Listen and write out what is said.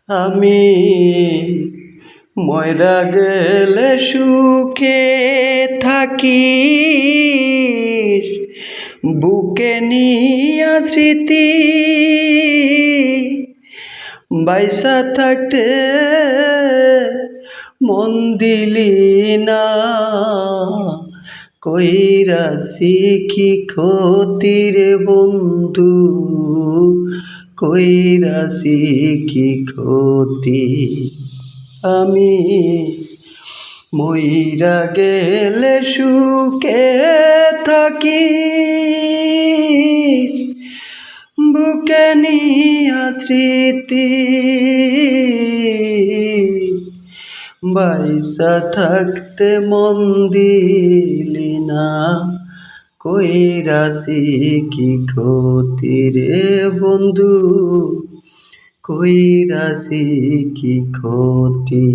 আমি ময়রা গেলে সুখে থাকি, বুকে নিয়া স্মৃতি বাইসা থাকতে মন দিলি না, কইরাছি কি ক্ষতি রে বন্ধু, কইরাছি কি ক্ষতি। আমি মইরা গেলে সুখে থাকি, বুকে নিয়া স্মৃতি বাইসা থাকতে মন দিলি না, কইরাছি কি ক্ষতি রে বন্ধু, কইরাছি কি ক্ষতি।